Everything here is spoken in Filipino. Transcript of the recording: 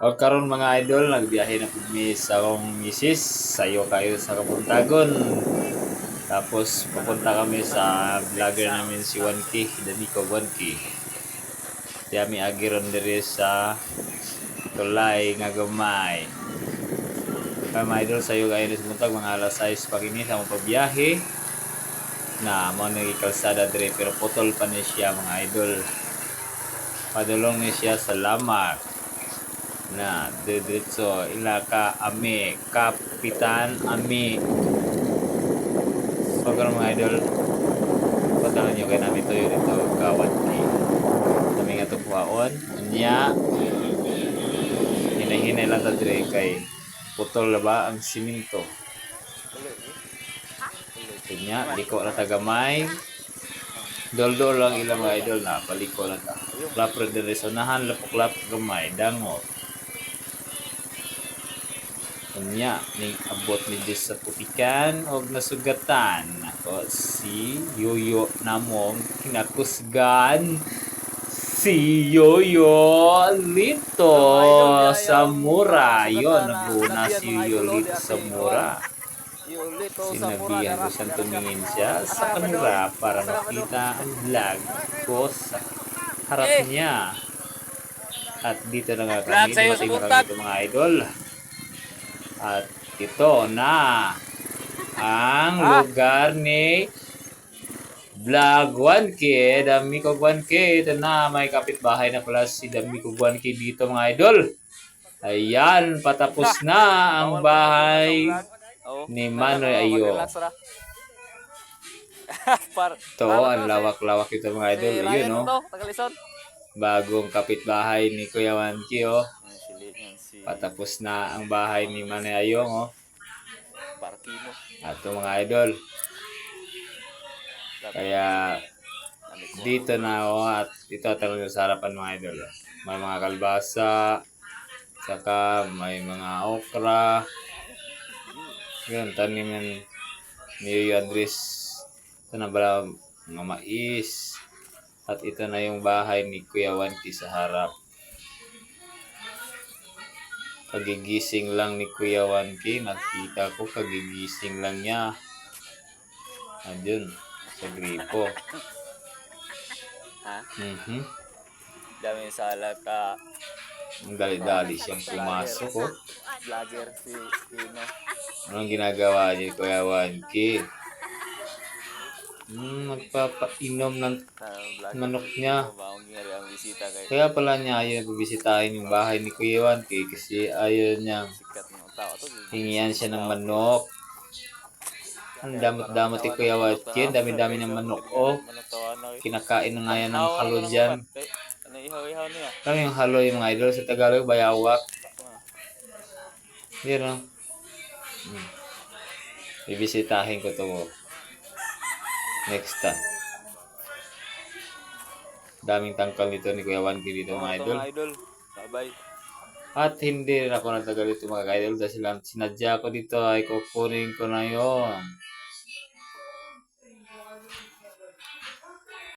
O karon mga idol, nagbiyahe na pud mi sa akong misis, sayo kayo sa Kapuntagon. Tapos pupunta kami sa vlogger namin si 1K, Danico 1K. Diya mi agiron diri sa Tulay nga gamay. Kaya mga idol, sayo kayo sa buntag mga alas 6 pa kini sa mong pagbiyahe. Na mo nang kalsada diri pero putol pa ni siya mga idol. Padulong ni siya sa Lamak na diretso ilaka ami kapitan ami. So karon mga idol, padalan nyo kay namin tuyo dito kawat ki kami nga tukuhaon nya hinahinay lang ta dire kay putol na ba ang siminto nya liko na tagamay dol lang ilang mga idol na paliko na ta lapro dire sonahan lapok gamay dangot nya ning abot ni Diyos sa putikan og nasugatan ako si Yoyo namong kinakusgan si Yoyo Lito Samura yon nagbuna si Yoyo Lito Samura sinabihan ko siyang tumingin siya sa kamera para makita ang vlog ko sa harap niya at dito na nga kami dumating na kami mga idol. At ito na ang lugar ni Vlog 1K, Dami ko 1K. Ito na, may kapitbahay na pala si Dami ko 1K dito mga idol. Ayan, patapos na ang bahay ni Manoy Ayo. Ito, ang lawak-lawak ito mga idol. Ayun no, bagong kapitbahay ni Kuya 1K oh. Patapos na ang bahay ni Manoy Ayong oh. At mga idol. Kaya dito na oh, at ito talaga sa harapan mga idol. May mga kalbasa, saka may mga okra. Yun, taniman ni Andres. Ito na pala mga mais. At ito na yung bahay ni Kuya Wanti sa harap. Kagigising lang ni Kuya Wanti. Nakita ko kagigising lang niya. Andun, sa gripo. Dami sala ka. Ang dali-dali siyang pumasok oh. Vlogger si Pino. Anong ginagawa niya Kuya Wanti? Magpapainom ng manok niya. Kaya pala niya ayaw nagbibisitahin yung bahay ni Kuya Wanti kasi ayaw niya hingian siya ng manok. Ang damot-damot ni Kuya Wanti, dami-dami ng manok oh. Kinakain na nga yan ng halo dyan. Kami yung halo yung mga idol sa Tagalog, bayawak. Yan oh. Bibisitahin ko to next time. Daming tangkal nito ni Kuya Wanti dito mga idol. Bye-bye. At hindi rin ako nagtagal dito mga idol dahil sinadya ko dito ay kukunin ko na yon.